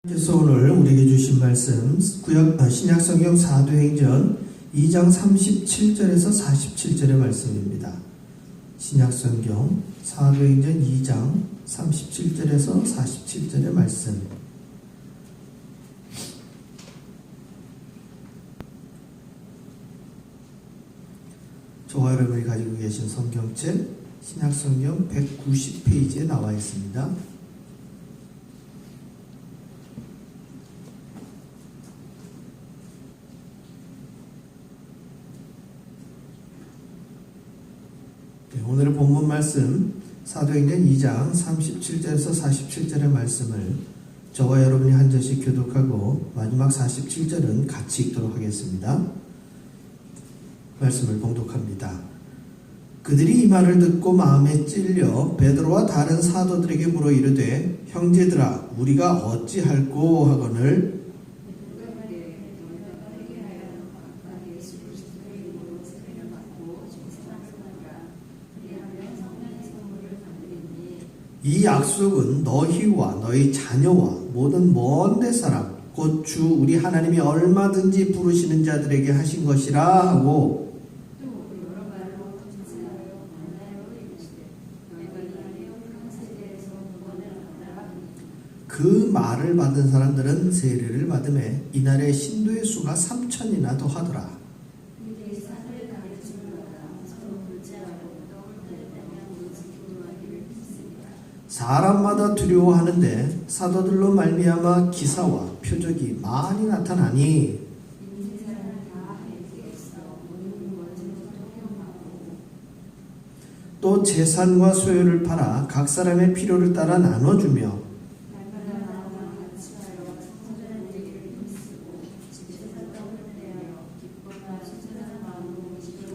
그래서 오늘 우리에게 주신 말씀 신약성경 사도행전 2장 37절에서 47절의 말씀입니다. 신약성경 사도행전 2장 37절에서 47절의 말씀. 저와 여러분이 가지고 계신 성경책 신약성경 190페이지에 나와 있습니다. 오늘의 본문 말씀 사도행전 2장 37절에서 47절의 말씀을 저와 여러분이 한 절씩 교독하고 마지막 47절은 같이 읽도록 하겠습니다. 말씀을 봉독합니다. 그들이 이 말을 듣고 마음에 찔려 베드로와 다른 사도들에게 물어 이르되 형제들아 우리가 어찌할꼬 하거늘 이 약속은 너희와 너희 자녀와 모든 먼데 사람 곧 주 우리 하나님이 얼마든지 부르시는 자들에게 하신 것이라 하고 그 말을 받은 사람들은 세례를 받음에 이날의 신도의 수가 3,000이나 더하더라. 사람마다 두려워하는데 사도들로 말미암아 기사와 표적이 많이 나타나니 또 재산과 소유를 팔아 각 사람의 필요를 따라 나눠주며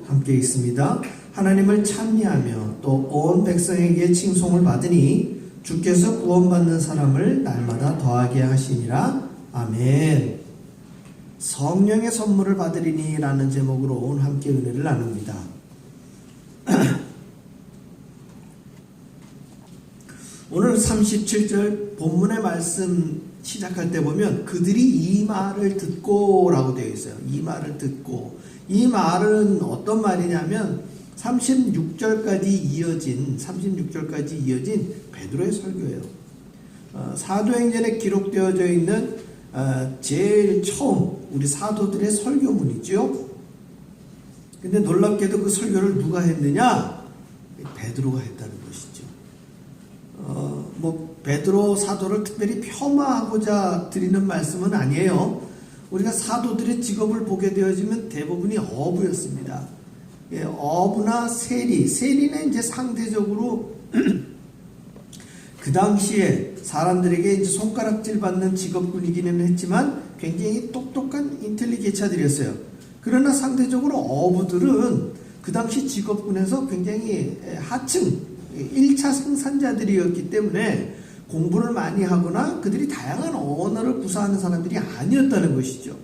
함께 있습니다. 하나님을 찬미하며 또 온 백성에게 칭송을 받으니 주께서 구원받는 사람을 날마다 더하게 하시니라. 아멘. 성령의 선물을 받으리니 라는 제목으로 오늘 함께 은혜를 나눕니다. 오늘 37절 본문의 말씀 시작할 때 보면 그들이 이 말을 듣고 라고 되어 있어요. 이 말을 듣고. 이 말은 어떤 말이냐면 36절까지 이어진 베드로의 설교예요. 사도행전에 기록되어져 있는 제일 처음 우리 사도들의 설교문이죠. 근데 놀랍게도 그 설교를 누가 했느냐? 베드로가 했다는 것이죠. 베드로 사도를 특별히 폄하하고자 드리는 말씀은 아니에요. 우리가 사도들의 직업을 보게 되어지면 대부분이 어부였습니다. 어부나 세리는 이제 상대적으로 그 당시에 사람들에게 이제 손가락질 받는 직업군이기는 했지만 굉장히 똑똑한 인텔리게이차들이었어요. 그러나 상대적으로 어부들은 그 당시 직업군에서 굉장히 하층 1차 생산자들이었기 때문에 공부를 많이 하거나 그들이 다양한 언어를 구사하는 사람들이 아니었다는 것이죠.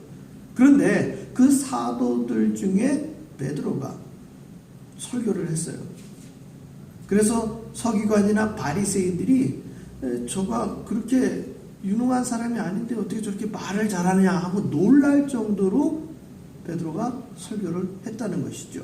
그런데 그 사도들 중에 베드로가 설교를 했어요. 그래서 서기관이나 바리새인들이 저가 그렇게 유능한 사람이 아닌데 어떻게 저렇게 말을 잘하느냐 하고 놀랄 정도로 베드로가 설교를 했다는 것이죠.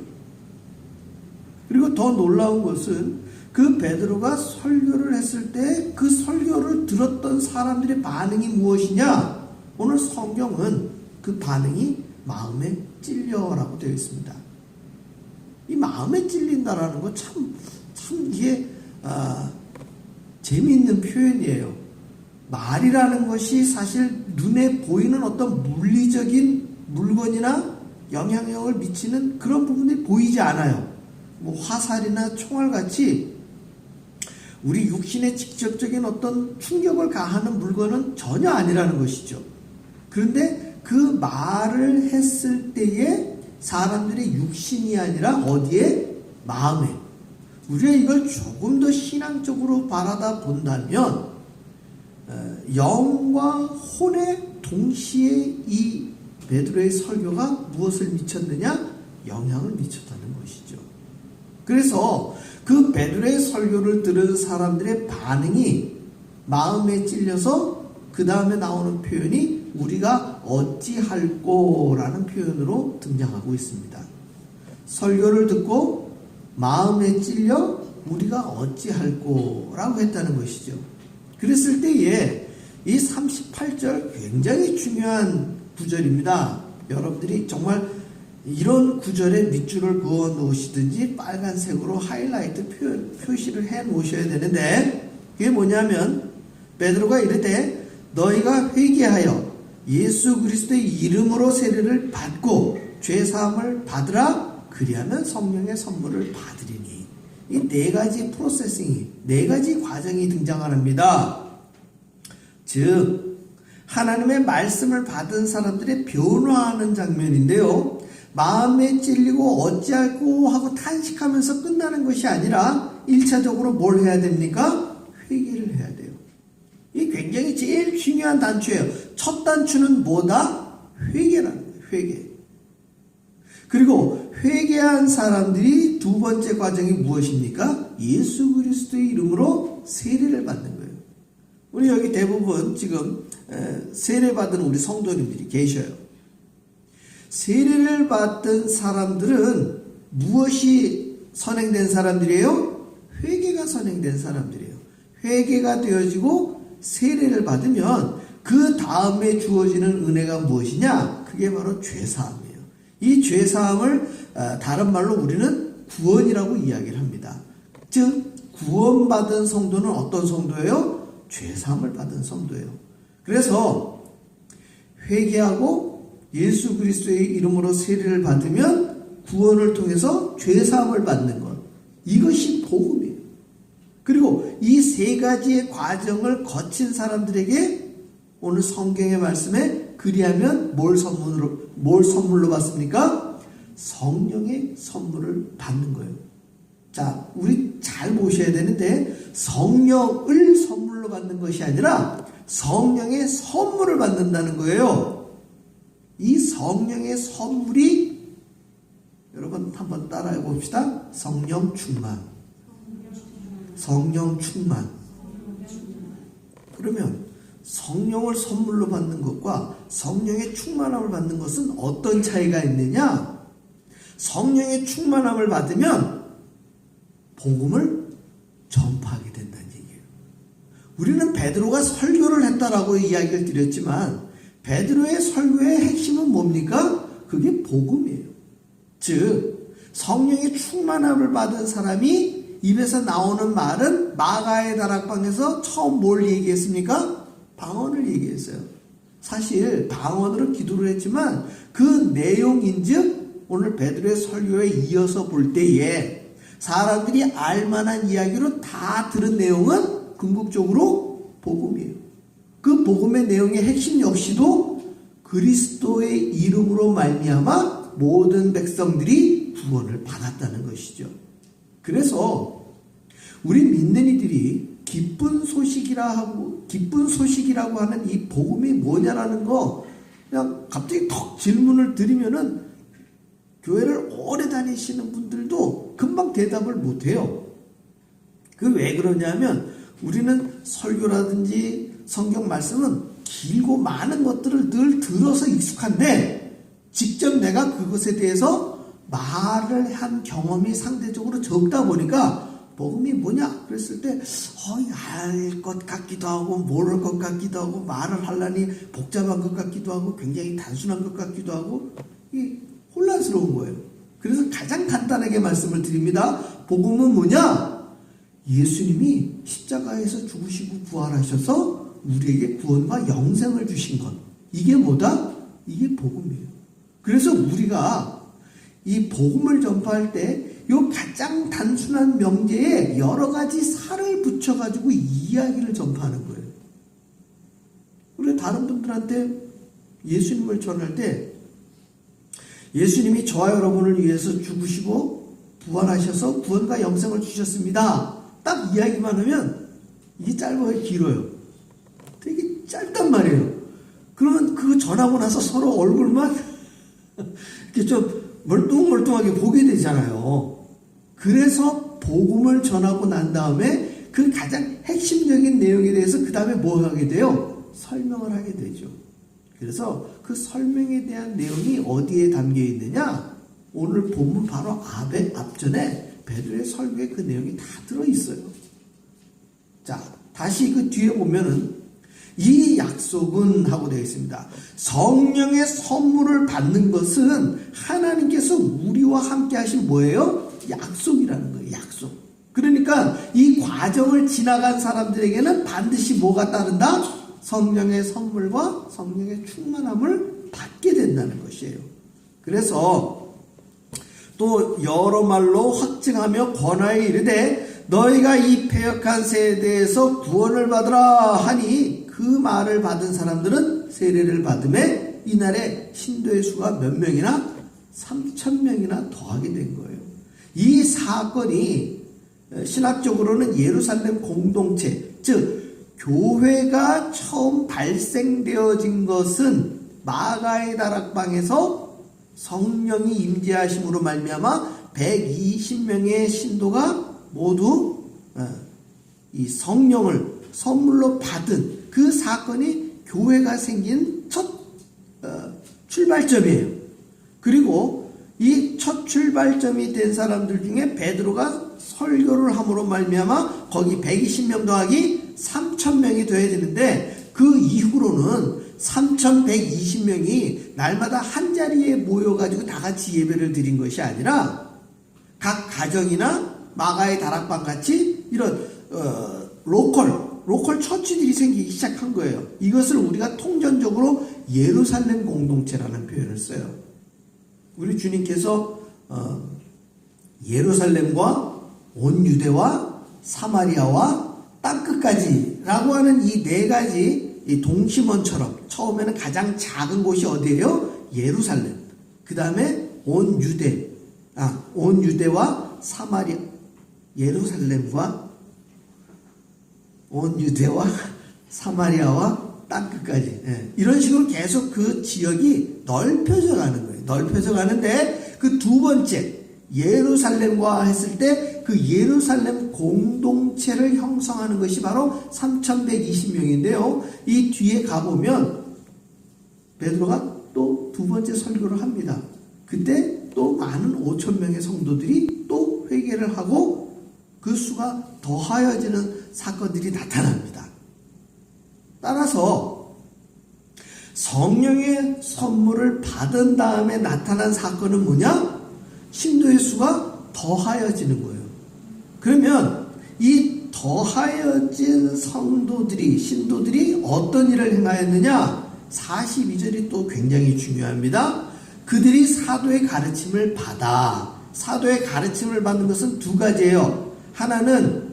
그리고 더 놀라운 것은 그 베드로가 설교를 했을 때 그 설교를 들었던 사람들의 반응이 무엇이냐? 오늘 성경은 그 반응이 마음에 찔려라고 되어 있습니다. 이 마음에 찔린다라는 거 참 이게 재미있는 표현이에요. 말이라는 것이 사실 눈에 보이는 어떤 물리적인 물건이나 영향력을 미치는 그런 부분이 보이지 않아요. 화살이나 총알같이 우리 육신에 직접적인 어떤 충격을 가하는 물건은 전혀 아니라는 것이죠. 그런데 그 말을 했을 때에 사람들의 육신이 아니라 어디에? 마음에. 우리가 이걸 조금 더 신앙적으로 바라다 본다면 영과 혼의 동시에 이 베드로의 설교가 무엇을 미쳤느냐? 영향을 미쳤다는 것이죠. 그래서 그 베드로의 설교를 들은 사람들의 반응이 마음에 찔려서 그 다음에 나오는 표현이 우리가 어찌할꼬라는 표현으로 등장하고 있습니다. 설교를 듣고 마음에 찔려 우리가 어찌할꼬라고 했다는 것이죠. 그랬을 때에 이 38절 굉장히 중요한 구절입니다. 여러분들이 정말 이런 구절에 밑줄을 그어 놓으시든지 빨간색으로 하이라이트 표시를 해 놓으셔야 되는데, 그게 뭐냐면 베드로가 이르되 너희가 회개하여 예수 그리스도의 이름으로 세례를 받고 죄사함을 받으라, 그리하면 성령의 선물을 받으리니. 이 네 가지 프로세싱이, 네 가지 과정이 등장합니다. 즉 하나님의 말씀을 받은 사람들의 변화하는 장면인데요, 마음에 찔리고 어찌할꼬 하고 탄식하면서 끝나는 것이 아니라 1차적으로 뭘 해야 됩니까? 회개를 해야 돼요. 이 굉장히 제일 중요한 단추예요. 첫 단추는 뭐다? 회개라는 거예요. 회개. 그리고 회개한 사람들이 두 번째 과정이 무엇입니까? 예수 그리스도의 이름으로 세례를 받는 거예요. 우리 여기 대부분 지금 세례 받은 우리 성도님들이 계셔요. 세례를 받은 사람들은 무엇이 선행된 사람들이에요? 회개가 선행된 사람들이에요. 회개가 되어지고 세례를 받으면 그 다음에 주어지는 은혜가 무엇이냐? 그게 바로 죄사함이에요. 이 죄사함을 다른 말로 우리는 구원이라고 이야기를 합니다. 즉 구원받은 성도는 어떤 성도예요? 죄사함을 받은 성도예요. 그래서 회개하고 예수 그리스도의 이름으로 세례를 받으면 구원을 통해서 죄사함을 받는 것, 이것이 복음이에요. 그리고 이 세 가지의 과정을 거친 사람들에게 오늘 성경의 말씀에 그리하면 뭘 선물로 받습니까? 성령의 선물을 받는 거예요. 자, 우리 잘 보셔야 되는데 성령을 선물로 받는 것이 아니라 성령의 선물을 받는다는 거예요. 이 성령의 선물이 여러분 한번 따라해 봅시다. 성령 충만. 성령 충만. 그러면 성령을 선물로 받는 것과 성령의 충만함을 받는 것은 어떤 차이가 있느냐? 성령의 충만함을 받으면 복음을 전파하게 된다는 얘기예요. 우리는 베드로가 설교를 했다라고 이야기를 드렸지만 베드로의 설교의 핵심은 뭡니까? 그게 복음이에요. 즉 성령의 충만함을 받은 사람이 입에서 나오는 말은 마가의 다락방에서 처음 뭘 얘기했습니까? 방언을 얘기했어요. 사실 방언으로 기도를 했지만 그 내용인즉 오늘 베드로의 설교에 이어서 볼 때에 사람들이 알만한 이야기로 다 들은 내용은 궁극적으로 복음이에요. 그 복음의 내용의 핵심 역시도 그리스도의 이름으로 말미암아 모든 백성들이 구원을 받았다는 것이죠. 그래서 우리 믿는 이들이 기쁜 소식이라고 하는 이 복음이 뭐냐라는 거 그냥 갑자기 턱 질문을 드리면은 교회를 오래 다니시는 분들도 금방 대답을 못해요. 그 왜 그러냐면 우리는 설교라든지 성경 말씀은 길고 많은 것들을 늘 들어서 익숙한데 직접 내가 그것에 대해서 말을 한 경험이 상대적으로 적다 보니까 복음이 뭐냐? 그랬을 때 알 것 같기도 하고 모를 것 같기도 하고 말을 하려니 복잡한 것 같기도 하고 굉장히 단순한 것 같기도 하고 이 혼란스러운 거예요. 그래서 가장 간단하게 말씀을 드립니다. 복음은 뭐냐? 예수님이 십자가에서 죽으시고 부활하셔서 우리에게 구원과 영생을 주신 것. 이게 뭐다? 이게 복음이에요. 그래서 우리가 이 복음을 전파할 때 이 가장 단순한 명제에 여러 가지 살을 붙여가지고 이야기를 전파하는 거예요. 우리 다른 분들한테 예수님을 전할 때 예수님이 저와 여러분을 위해서 죽으시고 부활하셔서 구원과 영생을 주셨습니다. 딱 이야기만 하면 이게 짧아요, 길어요? 되게 짧단 말이에요. 그러면 그거 전하고 나서 서로 얼굴만 이렇게 좀 멀뚱멀뚱하게 보게 되잖아요. 그래서 복음을 전하고 난 다음에 그 가장 핵심적인 내용에 대해서 그 다음에 뭐 하게 돼요? 설명을 하게 되죠. 그래서 그 설명에 대한 내용이 어디에 담겨 있느냐? 오늘 본문 바로 앞전에 베드로의 설교에 그 내용이 다 들어있어요. 자, 다시 그 뒤에 보면은 이 약속은 하고 되어 있습니다. 성령의 선물을 받는 것은 하나님께서 우리와 함께 하신 뭐예요? 약속이라는 거예요. 약속. 그러니까 이 과정을 지나간 사람들에게는 반드시 뭐가 따른다? 성령의 선물과 성령의 충만함을 받게 된다는 것이에요. 그래서 또 여러 말로 확증하며 권하여 이르되 너희가 이 패역한 세대에서 구원을 받으라 하니 그 말을 받은 사람들은 세례를 받음에 이날에 신도의 수가 몇 명이나? 3,000명이나 더하게 된 거예요. 이 사건이 신학적으로는 예루살렘 공동체, 즉 교회가 처음 발생되어진 것은 마가의 다락방에서 성령이 임재하심으로 말미암아 120명의 신도가 모두 이 성령을 선물로 받은 그 사건이 교회가 생긴 첫 출발점이에요. 그리고 이 첫 출발점이 된 사람들 중에 베드로가 설교를 함으로 말미암아 거기 120명 더하기 3,000명이 돼야 되는데 그 이후로는 3,120명이 날마다 한 자리에 모여가지고 다 같이 예배를 드린 것이 아니라 각 가정이나 마가의 다락방 같이 이런 로컬 처치들이 생기기 시작한 거예요. 이것을 우리가 통전적으로 예루살렘 공동체라는 표현을 써요. 우리 주님께서 예루살렘과 온 유대와 사마리아와 땅끝까지 라고 하는 이 네 가지 이 동심원처럼 처음에는 가장 작은 곳이 어디예요? 예루살렘. 그 다음에 온 유대와 사마리아, 예루살렘과 온 유대와 사마리아와 땅끝까지. 이런 식으로 계속 그 지역이 넓혀져 가는 거예요. 넓혀져 가는데 그 두 번째 예루살렘과 했을 때 그 예루살렘 공동체를 형성하는 것이 바로 3,120명인데요. 이 뒤에 가보면 베드로가 또 두 번째 설교를 합니다. 그때 또 많은 5,000명의 성도들이 또 회개를 하고 그 수가 더하여지는 사건들이 나타납니다. 따라서 성령의 선물을 받은 다음에 나타난 사건은 뭐냐? 신도의 수가 더하여지는 거예요. 그러면 이 더하여진 신도들이 어떤 일을 행하였느냐? 42절이 또 굉장히 중요합니다. 그들이 사도의 가르침을 받아. 사도의 가르침을 받는 것은 두 가지예요. 하나는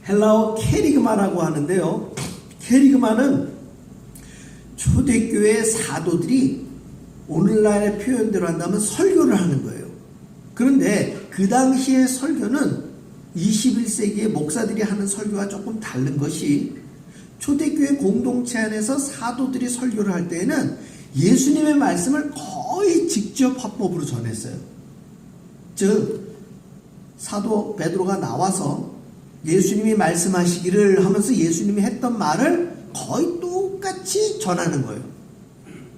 헬라어 케리그마라고 하는데요. 케리그마는 초대교회 사도들이 오늘날의 표현대로 한다면 설교를 하는 거예요. 그런데 그 당시의 설교는 21세기의 목사들이 하는 설교와 조금 다른 것이 초대교회 공동체 안에서 사도들이 설교를 할 때에는 예수님의 말씀을 거의 직접 화법으로 전했어요. 즉 사도 베드로가 나와서 예수님이 말씀하시기를 하면서 예수님이 했던 말을 거의 똑같이 전하는 거예요.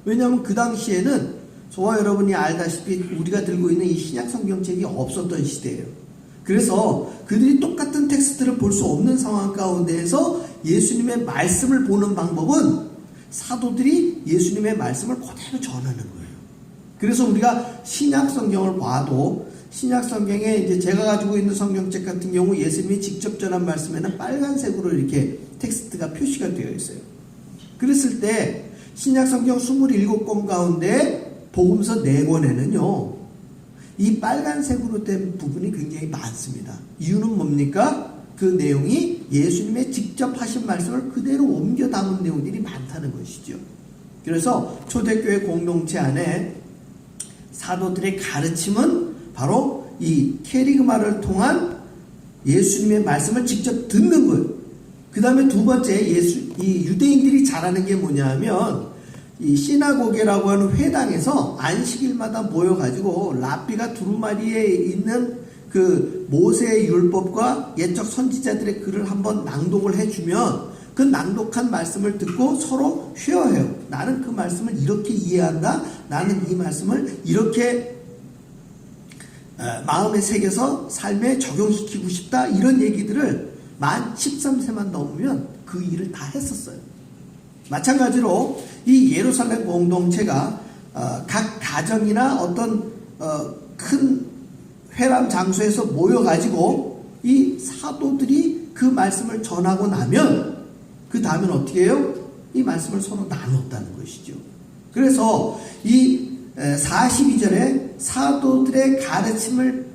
왜냐하면 그 당시에는 저와 여러분이 알다시피 우리가 들고 있는 이 신약 성경책이 없었던 시대예요. 그래서 그들이 똑같은 텍스트를 볼 수 없는 상황 가운데에서 예수님의 말씀을 보는 방법은 사도들이 예수님의 말씀을 그대로 전하는 거예요. 그래서 우리가 신약 성경을 봐도 신약 성경에 이제 제가 가지고 있는 성경책 같은 경우 예수님이 직접 전한 말씀에는 빨간색으로 이렇게 텍스트가 표시가 되어 있어요. 그랬을 때 신약 성경 27권 가운데 복음서 4권에는요. 이 빨간색으로 된 부분이 굉장히 많습니다. 이유는 뭡니까? 그 내용이 예수님의 직접 하신 말씀을 그대로 옮겨 담은 내용들이 많다는 것이죠. 그래서 초대교회 공동체 안에 사도들의 가르침은 바로 이 케리그마를 통한 예수님의 말씀을 직접 듣는 거예요. 그 다음에 두 번째 이 유대인들이 잘하는 게 뭐냐 하면 이 시나고게라고 하는 회당에서 안식일마다 모여가지고 랍비가 두루마리에 있는 그 모세의 율법과 옛적 선지자들의 글을 한번 낭독을 해주면 그 낭독한 말씀을 듣고 서로 쉐어해요. 나는 그 말씀을 이렇게 이해한다. 나는 이 말씀을 이렇게 마음에 새겨서 삶에 적용시키고 싶다. 이런 얘기들을 만 13세만 넘으면 그 일을 다 했었어요. 마찬가지로 이 예루살렘 공동체가 각 가정이나 어떤 큰 회람 장소에서 모여가지고 이 사도들이 그 말씀을 전하고 나면 그 다음엔 어떻게 해요? 이 말씀을 서로 나눴다는 것이죠. 그래서 이 42절에 사도들의 가르침을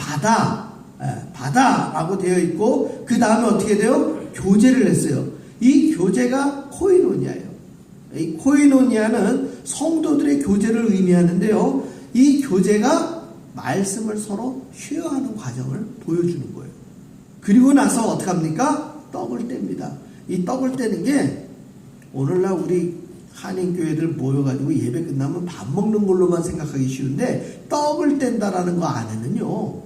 받아라고 되어 있고 그 다음에 어떻게 돼요? 교제를 했어요. 이 교제가 코이노니아예요. 이 코이노니아는 성도들의 교제를 의미하는데요. 이 교제가 말씀을 서로 쉐어하는 과정을 보여주는 거예요. 그리고 나서 어떻게 합니까? 떡을 뗍니다. 이 떡을 떼는 게 오늘날 우리 한인교회들 모여가지고 예배 끝나면 밥 먹는 걸로만 생각하기 쉬운데 떡을 뗀다라는 거 안에는요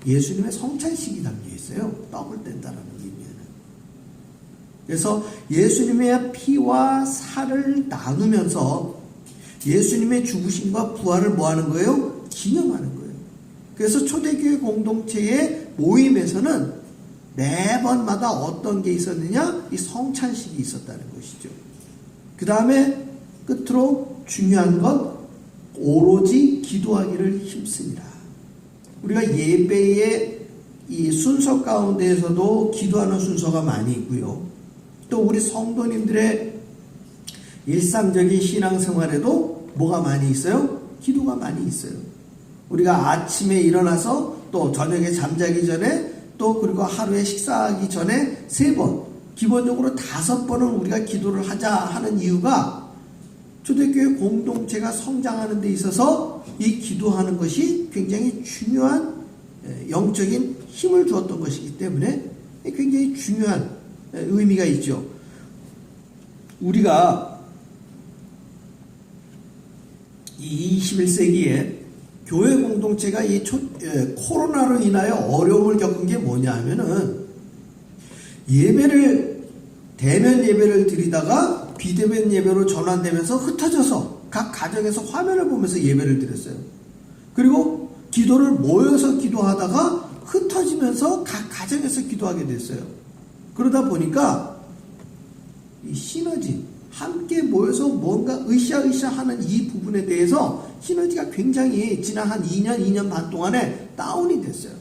예수님의 성찬식이 담겨 있어요. 떡을 뗀다라는 의미는. 그래서 예수님의 피와 살을 나누면서 예수님의 죽으심과 부활을 뭐 하는 거예요? 기념하는 거예요. 그래서 초대교회 공동체의 모임에서는 매번마다 어떤 게 있었느냐? 이 성찬식이 있었다는 것이죠. 그 다음에 끝으로 중요한 건 오로지 기도하기를 힘씁니다. 우리가 예배의 이 순서 가운데에서도 기도하는 순서가 많이 있고요. 또 우리 성도님들의 일상적인 신앙생활에도 뭐가 많이 있어요? 기도가 많이 있어요. 우리가 아침에 일어나서 또 저녁에 잠자기 전에 또 그리고 하루에 식사하기 전에 3번, 기본적으로 5번은 우리가 기도를 하자 하는 이유가 초대교회 공동체가 성장하는 데 있어서 이 기도하는 것이 굉장히 중요한 영적인 힘을 주었던 것이기 때문에 굉장히 중요한 의미가 있죠. 우리가 이 21세기에 교회 공동체가 이 코로나로 인하여 어려움을 겪은 게 뭐냐 하면은 대면 예배를 드리다가 비대면 예배로 전환되면서 흩어져서 각 가정에서 화면을 보면서 예배를 드렸어요. 그리고 기도를 모여서 기도하다가 흩어지면서 각 가정에서 기도하게 됐어요. 그러다 보니까 이 시너지, 함께 모여서 뭔가 으쌰으쌰 하는 이 부분에 대해서 시너지가 굉장히 지난 한 2년 반 동안에 다운이 됐어요.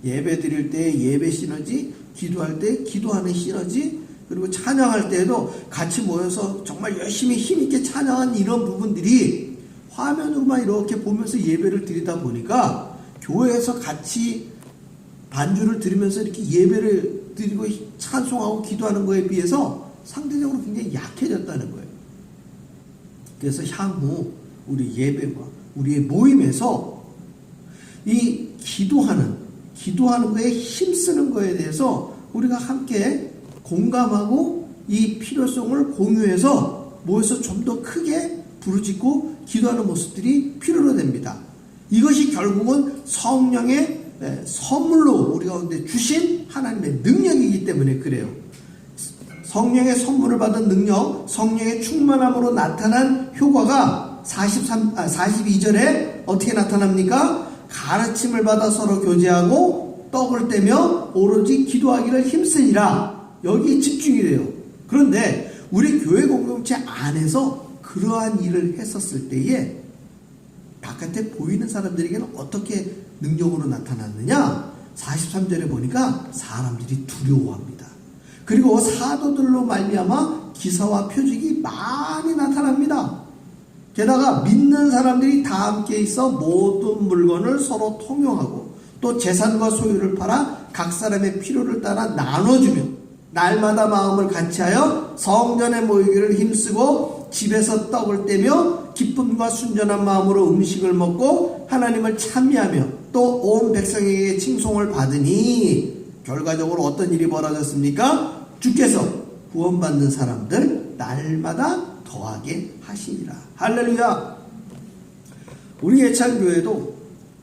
예배 드릴 때 예배 시너지, 기도할 때 기도하는 시너지, 그리고 찬양할 때에도 같이 모여서 정말 열심히 힘있게 찬양한 이런 부분들이 화면으로만 이렇게 보면서 예배를 드리다 보니까 교회에서 같이 반주를 들으면서 이렇게 예배를 드리고 찬송하고 기도하는 거에 비해서 상대적으로 굉장히 약해졌다는 거예요. 그래서 향후 우리 예배와 우리의 모임에서 이 기도하는 거에 힘쓰는 거에 대해서 우리가 함께 공감하고 이 필요성을 공유해서 모여서 좀 더 크게 부르짖고 기도하는 모습들이 필요로 됩니다. 이것이 결국은 성령의 선물로 우리 가운데 주신 하나님의 능력이기 때문에 그래요. 성령의 선물을 받은 능력, 성령의 충만함으로 나타난 효과가 42절에 어떻게 나타납니까? 가르침을 받아 서로 교제하고 떡을 떼며 오로지 기도하기를 힘쓰니라. 여기에 집중이 돼요. 그런데 우리 교회 공동체 안에서 그러한 일을 했었을 때에 바깥에 보이는 사람들에게는 어떻게 능력으로 나타났느냐? 43절에 보니까 사람들이 두려워합니다. 그리고 사도들로 말미암아 기사와 표적이 많이 나타납니다. 게다가 믿는 사람들이 다 함께 있어 모든 물건을 서로 통용하고 또 재산과 소유를 팔아 각 사람의 필요를 따라 나눠주며 날마다 마음을 같이하여 성전에 모이기를 힘쓰고 집에서 떡을 떼며 기쁨과 순전한 마음으로 음식을 먹고 하나님을 찬미하며 또 온 백성에게 칭송을 받으니 결과적으로 어떤 일이 벌어졌습니까? 주께서 구원받는 사람들 날마다 더하게 하시니라. 할렐루야. 우리 예찬교회도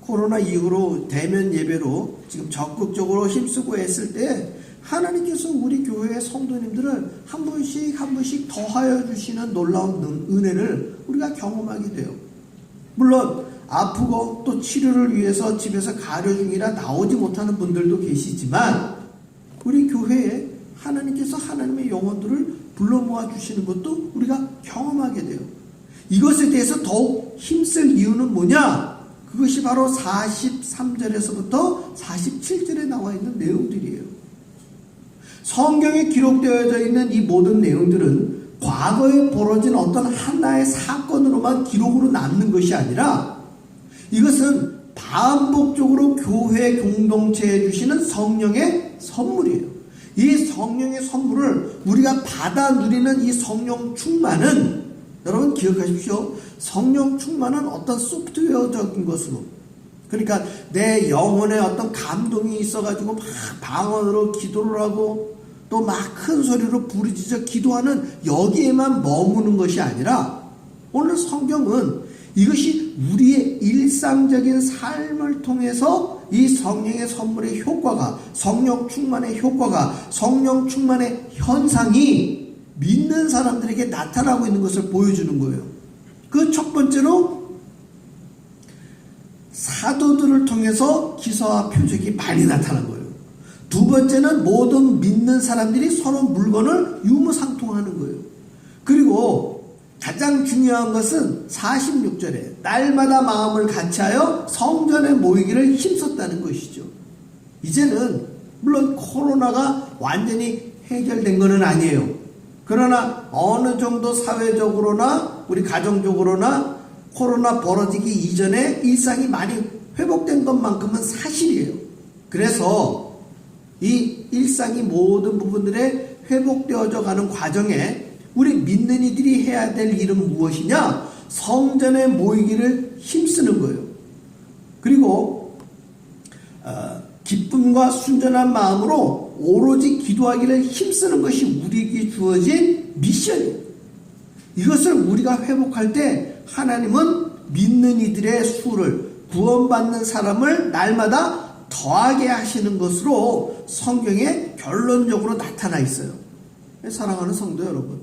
코로나 이후로 대면 예배로 지금 적극적으로 힘쓰고 했을 때 하나님께서 우리 교회의 성도님들을 한 분씩 더하여 주시는 놀라운 은혜를 우리가 경험하게 돼요. 물론 아프고 또 치료를 위해서 집에서 가려 중이라 나오지 못하는 분들도 계시지만 우리 교회에 하나님께서 하나님의 영혼들을 불러 모아 주시는 것도 우리가 경험하게 돼요. 이것에 대해서 더욱 힘쓸 이유는 뭐냐? 그것이 바로 43절에서부터 47절에 나와 있는 내용들이에요. 성경에 기록되어져 있는 이 모든 내용들은 과거에 벌어진 어떤 하나의 사건으로만 기록으로 남는 것이 아니라 이것은 반복적으로 교회 공동체에 주시는 성령의 선물이에요. 이 성령의 선물을 우리가 받아 누리는 이 성령 충만은 여러분 기억하십시오. 성령 충만은 어떤 소프트웨어적인 것으로, 그러니까 내 영혼에 어떤 감동이 있어가지고 막 방언으로 기도를 하고 또 막 큰 소리로 부르짖어 기도하는 여기에만 머무는 것이 아니라 오늘 성경은 이것이 우리의 일상적인 삶을 통해서 이 성령의 선물의 효과가, 성령 충만의 효과가, 성령 충만의 현상이 믿는 사람들에게 나타나고 있는 것을 보여주는 거예요. 그 첫 번째로 사도들을 통해서 기사와 표적이 많이 나타난 거예요. 두 번째는 모든 믿는 사람들이 서로 물건을 유무상통하는 거예요. 그리고 가장 중요한 것은 46절에 날마다 마음을 같이하여 성전에 모이기를 힘썼다는 것이죠. 이제는 물론 코로나가 완전히 해결된 것은 아니에요. 그러나 어느 정도 사회적으로나 우리 가정적으로나 코로나 벌어지기 이전에 일상이 많이 회복된 것만큼은 사실이에요. 그래서 이 일상이 모든 부분들에 회복되어져 가는 과정에 우리 믿는 이들이 해야 될 일은 무엇이냐? 성전에 모이기를 힘쓰는 거예요. 그리고 기쁨과 순전한 마음으로 오로지 기도하기를 힘쓰는 것이 우리에게 주어진 미션이에요. 이것을 우리가 회복할 때 하나님은 믿는 이들의 수를, 구원받는 사람을 날마다 더하게 하시는 것으로 성경에 결론적으로 나타나 있어요. 사랑하는 성도 여러분,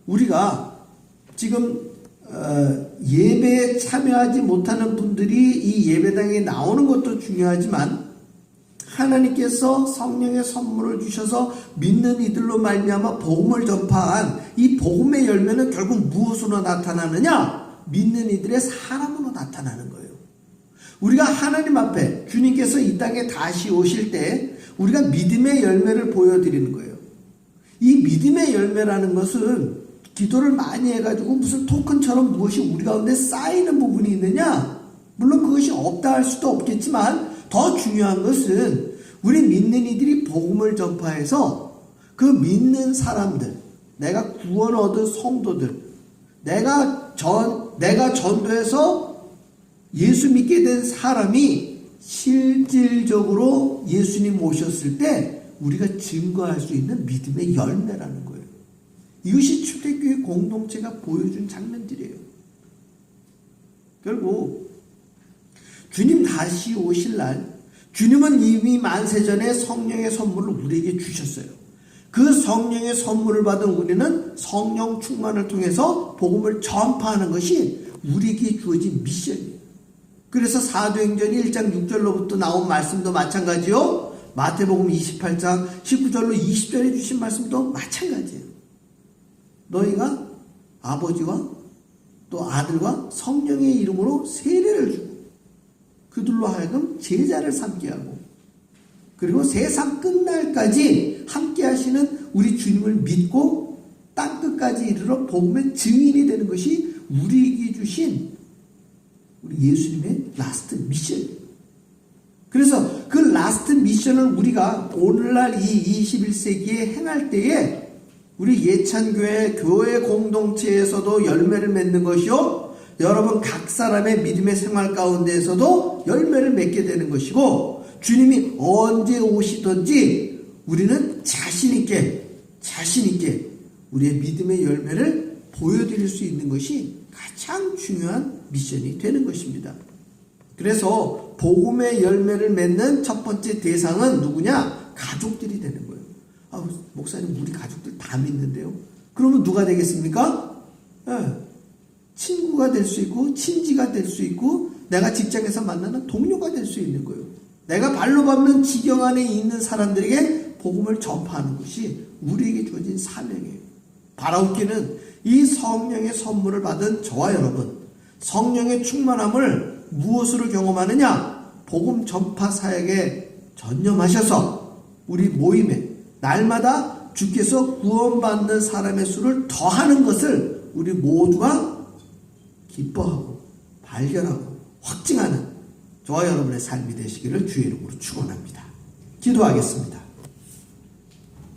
우리가 지금 예배에 참여하지 못하는 분들이 이 예배당에 나오는 것도 중요하지만 하나님께서 성령의 선물을 주셔서 믿는 이들로 말미암아 복음을 전파한 이 복음의 열매는 결국 무엇으로 나타나느냐? 믿는 이들의 사람으로 나타나는 거예요. 우리가 하나님 앞에 주님께서 이 땅에 다시 오실 때 우리가 믿음의 열매를 보여드리는 거예요. 이 믿음의 열매라는 것은 기도를 많이 해가지고 무슨 토큰처럼 무엇이 우리 가운데 쌓이는 부분이 있느냐? 물론 그것이 없다 할 수도 없겠지만 더 중요한 것은 우리 믿는 이들이 복음을 전파해서 그 믿는 사람들, 내가 구원 얻은 성도들, 내가 전도해서 예수 믿게 된 사람이 실질적으로 예수님 오셨을 때 우리가 증거할 수 있는 믿음의 열매라는 거예요. 이것이 초대교회 공동체가 보여준 장면들이에요. 결국 주님 다시 오실 날 주님은 이미 만세전에 성령의 선물을 우리에게 주셨어요. 그 성령의 선물을 받은 우리는 성령 충만을 통해서 복음을 전파하는 것이 우리에게 주어진 미션이에요. 그래서 사도행전 1장 6절로부터 나온 말씀도 마찬가지요. 마태복음 28장 19절로 20절에 주신 말씀도 마찬가지예요. 너희가 아버지와 또 아들과 성령의 이름으로 세례를 주고 그들로 하여금 제자를 삼게 하고 그리고 세상 끝날까지 함께 하시는 우리 주님을 믿고 땅끝까지 이르러 복음의 증인이 되는 것이 우리에게 주신 우리 예수님의 라스트 미션이에요. 그래서 그 라스트 미션을 우리가 오늘날 이 21세기에 행할 때에 우리 예찬교회 교회 공동체에서도 열매를 맺는 것이요, 여러분 각 사람의 믿음의 생활 가운데에서도 열매를 맺게 되는 것이고, 주님이 언제 오시든지 우리는 자신있게 우리의 믿음의 열매를 보여드릴 수 있는 것이 가장 중요한 미션이 되는 것입니다. 그래서 복음의 열매를 맺는 첫 번째 대상은 누구냐? 가족들이 되는 거예요. 아, 목사님 우리 가족들 다 믿는데요. 그러면 누가 되겠습니까? 친구가 될 수 있고 친지가 될 수 있고 내가 직장에서 만나는 동료가 될 수 있는 거예요. 내가 발로 밟는 지경 안에 있는 사람들에게 복음을 전파하는 것이 우리에게 주어진 사명이에요. 바라옵기는 이 성령의 선물을 받은 저와 여러분, 성령의 충만함을 무엇으로 경험하느냐? 복음 전파 사역에 전념하셔서 우리 모임에 날마다 주께서 구원받는 사람의 수를 더하는 것을 우리 모두가 기뻐하고 발견하고 확증하는 저와 여러분의 삶이 되시기를 주의 이름으로 축원합니다. 기도하겠습니다.